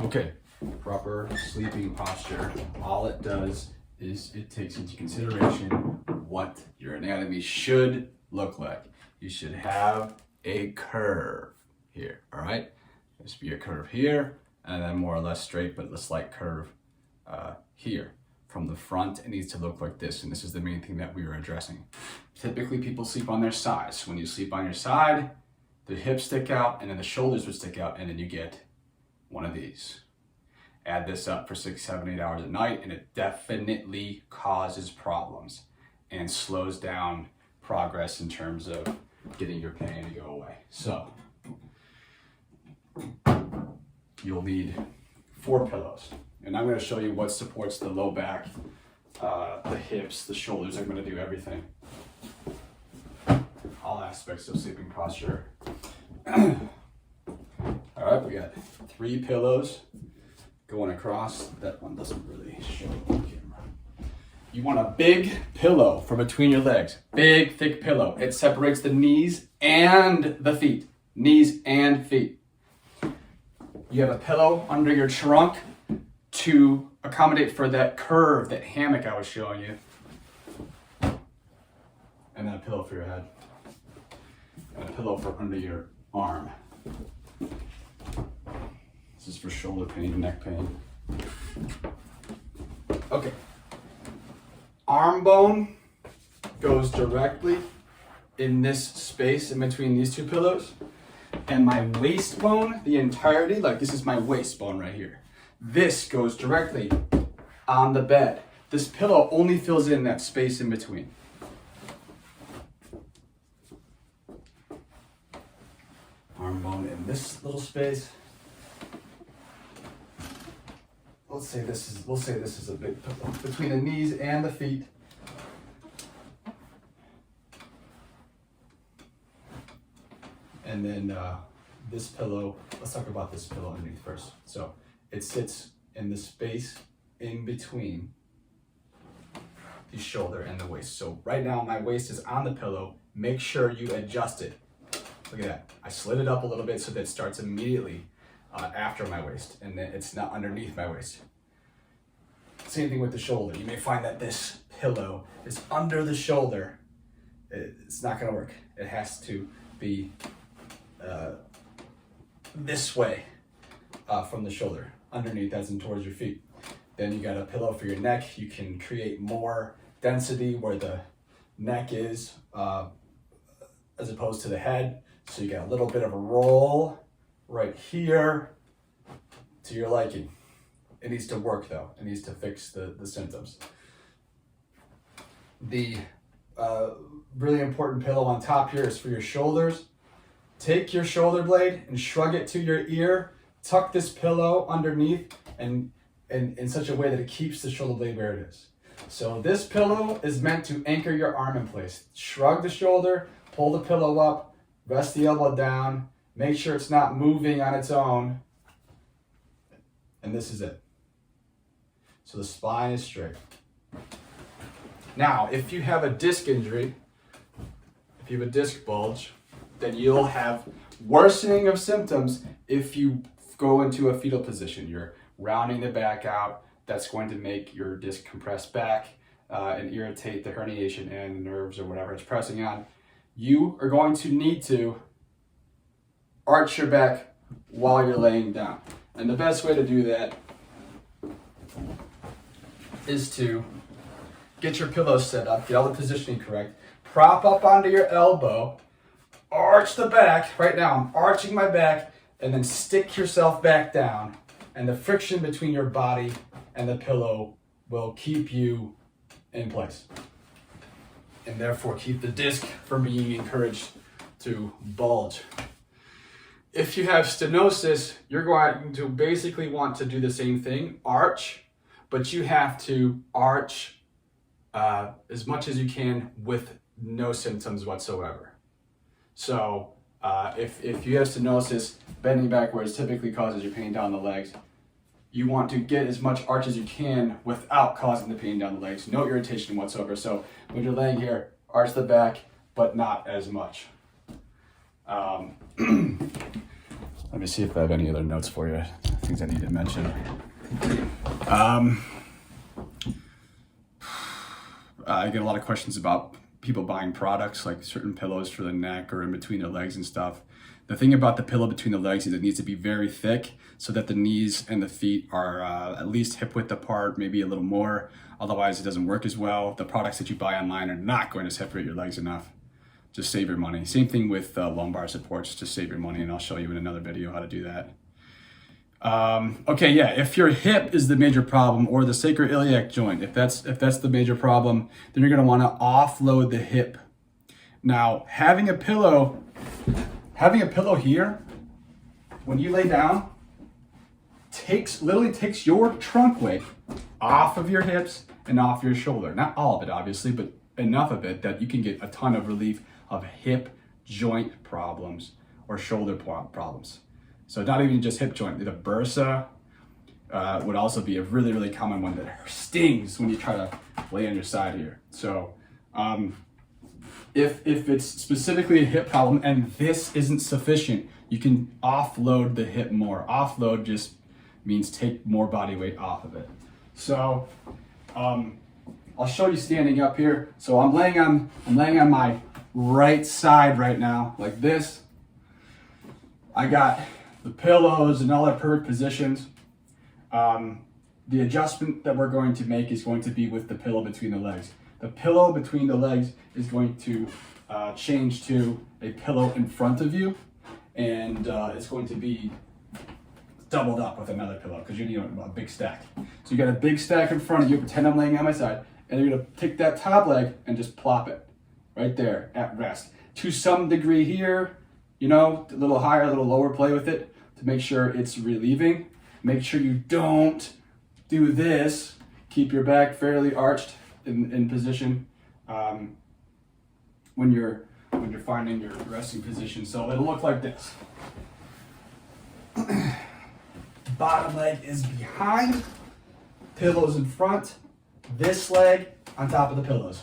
Okay, proper sleeping posture, all it does is it takes into consideration what your anatomy should look like. You should have a curve here, all right? There should be a curve here, and then more or less straight, but a slight curve here. From the front, it needs to look like this, and this is the main thing that we were addressing. Typically, people sleep on their sides. When you sleep on your side, the hips stick out, and then the shoulders would stick out, and then you get one of these. Add this up for 6, 7, 8 hours at night, and it definitely causes problems and slows down progress in terms of getting your pain to go away. So, you'll need 4 pillows. And I'm going to show you what supports the low back, the hips, the shoulders. I'm going to do everything. All aspects of sleeping posture. All right, we got 3 pillows going across. That one doesn't really show on camera. You want a big pillow for between your legs. Big, thick pillow. It separates the knees and the feet. Knees and feet. You have a pillow under your trunk to accommodate for that curve, that hammock I was showing you. And then a pillow for your head. And a pillow for under your arm. This is for shoulder pain, neck pain. Okay. Arm bone goes directly in this space in between these 2 pillows. And my waist bone, the entirety, like this is my waist bone right here. This goes directly on the bed. This pillow only fills in that space in between. Arm bone in this little space. We'll say this is a big pillow between the knees and the feet. And then this pillow, let's talk about this pillow underneath first. So it sits in the space in between the shoulder and the waist. So right now my waist is on the pillow. Make sure you adjust it. Look at that. I slid it up a little bit so that it starts immediately after my waist, and then it's not underneath my waist. Same thing with the shoulder. You may find that this pillow is under the shoulder. It's not gonna work. It has to be this way from the shoulder, underneath as in towards your feet. Then you got a pillow for your neck. You can create more density where the neck is as opposed to the head. So you got a little bit of a roll right here to your liking. It needs to work though. It needs to fix the symptoms. The really important pillow on top here is for your shoulders. Take your shoulder blade and shrug it to your ear. Tuck this pillow underneath and in such a way that it keeps the shoulder blade where it is. So this pillow is meant to anchor your arm in place. Shrug the shoulder, pull the pillow up, rest the elbow down, make sure it's not moving on its own, and this is it. So the spine is straight. Now, if you have a disc injury, if you have a disc bulge, then you'll have worsening of symptoms if you go into a fetal position. You're rounding the back out. That's going to make your disc compress back and irritate the herniation and the nerves or whatever it's pressing on. You are going to need to arch your back while you're laying down. And the best way to do that is to get your pillow set up, get all the positioning correct, prop up onto your elbow, arch the back. Right now I'm arching my back, and then stick yourself back down, and the friction between your body and the pillow will keep you in place and therefore keep the disc from being encouraged to bulge. If you have stenosis, you're going to basically want to do the same thing, arch, but you have to arch as much as you can with no symptoms whatsoever. So if you have stenosis, bending backwards typically causes your pain down the legs. You want to get as much arch as you can without causing the pain down the legs. No irritation whatsoever. So when you're laying here, arch the back, but not as much. Let me see if I have any other notes for you, things I need to mention. I get a lot of questions about people buying products like certain pillows for the neck or in between the legs and stuff. The thing about the pillow between the legs is it needs to be very thick so that the knees and the feet are at least hip width apart, maybe a little more. Otherwise, it doesn't work as well. The products that you buy online are not going to separate your legs enough. Just save your money. Same thing with lumbar supports, just save your money, and I'll show you in another video how to do that. Okay, yeah, if your hip is the major problem or the sacroiliac joint, if that's the major problem, then you're gonna wanna offload the hip. Now, having a pillow here, when you lay down, literally takes your trunk weight off of your hips and off your shoulder. Not all of it, obviously, but enough of it that you can get a ton of relief of hip joint problems or shoulder problems. So not even just hip joint, the bursa would also be a really, really common one that stings when you try to lay on your side here. So if it's specifically a hip problem and this isn't sufficient, you can offload the hip more. Offload just means take more body weight off of it. So I'll show you standing up here. So I'm laying on my right side right now, like this. I got the pillows and all our perfect positions. The adjustment that we're going to make is going to be with the pillow between the legs. The pillow between the legs is going to change to a pillow in front of you, and it's going to be doubled up with another pillow because you need a big stack. So you got a big stack in front of you, pretend I'm laying on my side, and you're gonna take that top leg and just plop it right there at rest. To some degree here, you know, a little higher, a little lower, play with it to make sure it's relieving. Make sure you don't do this. Keep your back fairly arched in position when you're finding your resting position. So it'll look like this. Bottom leg is behind, pillows in front, this leg on top of the pillows.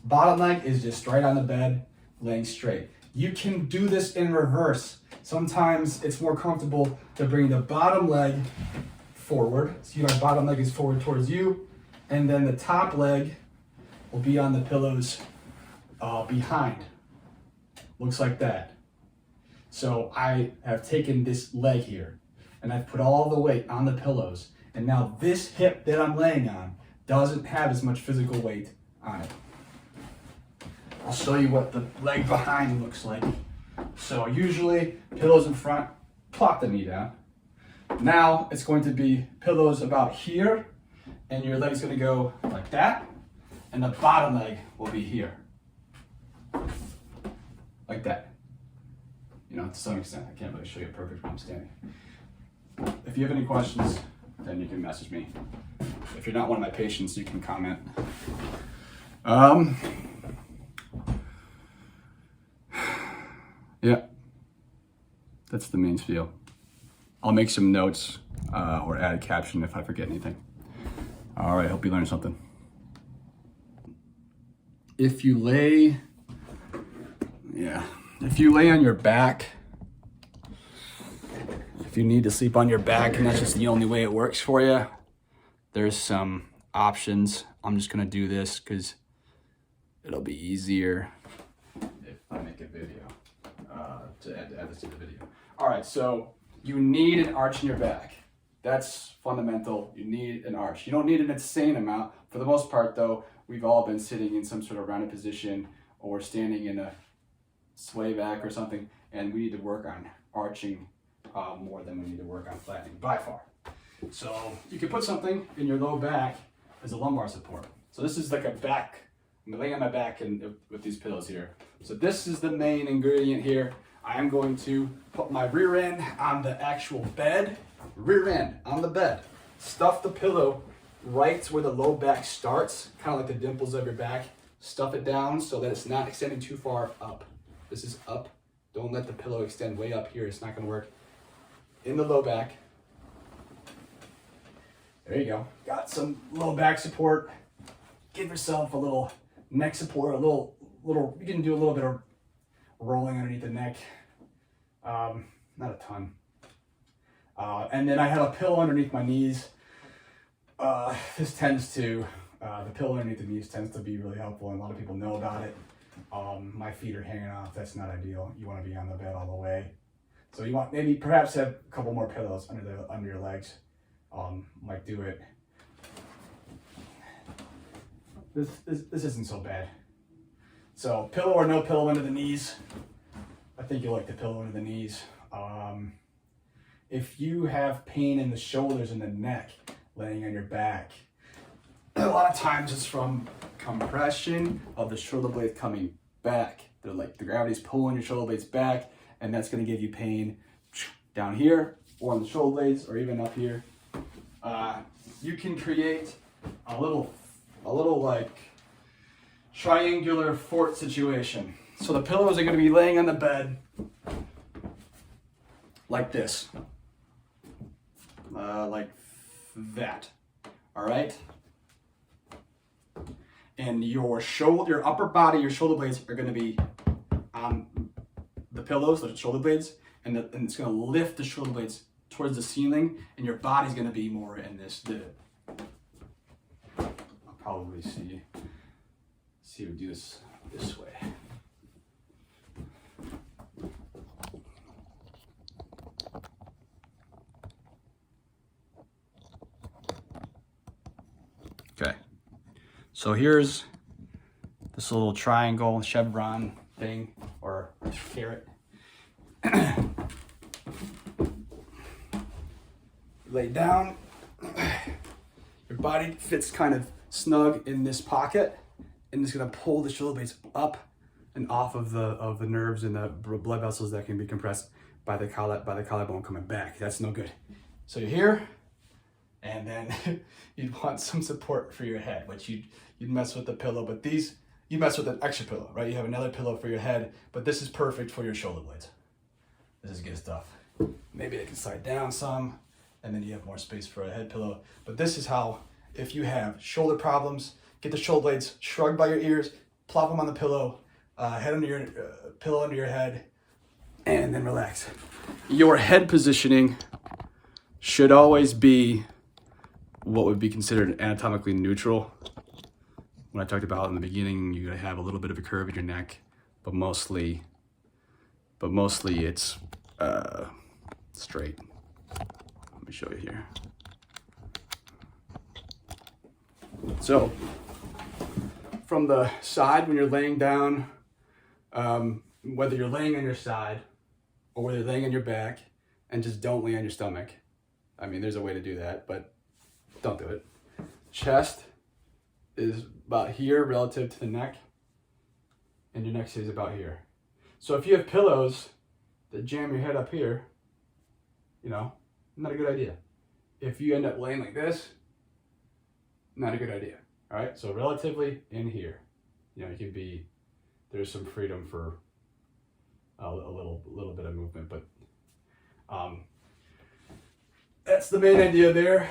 Bottom leg is just right on the bed, laying straight. You can do this in reverse. Sometimes it's more comfortable to bring the bottom leg forward. So your bottom leg is forward towards you, and then the top leg will be on the pillows behind. Looks like that. So I have taken this leg here, and I've put all the weight on the pillows, and now this hip that I'm laying on doesn't have as much physical weight on it. I'll show you what the leg behind looks like. So usually pillows in front, plop the knee down. Now it's going to be pillows about here, and your leg's gonna go like that, and the bottom leg will be here. Like that. You know, to some extent, I can't really show you perfect where I'm standing. If you have any questions, then you can message me. If you're not one of my patients, you can comment. Yeah, that's the main spiel. I'll make some notes or add a caption if I forget anything. All right, hope you learned something. If you lay on your back, if you need to sleep on your back and that's just the only way it works for you, there's some options. I'm just gonna do this because it'll be easier if I make a video to add this to the video. All right, so you need an arch in your back. That's fundamental. You need an arch. You don't need an insane amount. For the most part though, we've all been sitting in some sort of rounded position or standing in a sway back or something, and we need to work on arching more than we need to work on flattening by far. So you can put something in your low back as a lumbar support. So this is like a back, I'm laying on my back with these pillows here. So this is the main ingredient here. I am going to put my rear end on the actual bed, rear end on the bed. Stuff the pillow right where the low back starts, kind of like the dimples of your back. Stuff it down so that it's not extending too far up. This is up. Don't let the pillow extend way up here. It's not gonna work. In the low back. There you go. Got some low back support. Give yourself a little neck support, a little, you can do a little bit of rolling underneath the neck. Not a ton. And then I have a pillow underneath my knees. This tends to, the pillow underneath the knees tends to be really helpful, and a lot of people know about it. My feet are hanging off. That's not ideal. You want to be on the bed all the way. So you want maybe perhaps have a couple more pillows under your legs. Might do it. This isn't so bad. So pillow or no pillow under the knees. I think you'll like the pillow under the knees. If you have pain in the shoulders and the neck, laying on your back, a lot of times it's from compression of the shoulder blades coming back. They're like the gravity's pulling your shoulder blades back, and that's going to give you pain down here or on the shoulder blades or even up here. You can create a little like triangular fort situation. So the pillows are going to be laying on the bed like this, like that. All right. And your upper body, your shoulder blades are going to be on the pillows, the shoulder blades, and it's going to lift the shoulder blades towards the ceiling, and your body's going to be more in this divot. I'll probably see we do this way. Okay. So here's this little triangle chevron thing, or carrot. Lay down. Your body fits kind of snug in this pocket, and it's gonna pull the shoulder blades up and off of the nerves and the blood vessels that can be compressed by the collarbone coming back. That's no good. So you're here, and then you'd want some support for your head, which you'd mess with the pillow, but you mess with an extra pillow, right? You have another pillow for your head, but this is perfect for your shoulder blades. This is good stuff. Maybe they can slide down some, and then you have more space for a head pillow. But this is how, if you have shoulder problems, get the shoulder blades shrugged by your ears, plop them on the pillow, head under your pillow under your head, and then relax. Your head positioning should always be what would be considered anatomically neutral. When I talked about in the beginning, you're gonna have a little bit of a curve in your neck, but mostly it's straight. Let me show you here. So from the side, when you're laying down, whether you're laying on your side or whether you're laying on your back, and just don't lay on your stomach. I mean, there's a way to do that, but don't do it. Chest is about here relative to the neck, and your neck stays about here. So if you have pillows that jam your head up here, not a good idea. If you end up laying like this, not a good idea. All right, so relatively in here, it can be, there's some freedom for a little bit of movement, but that's the main idea there.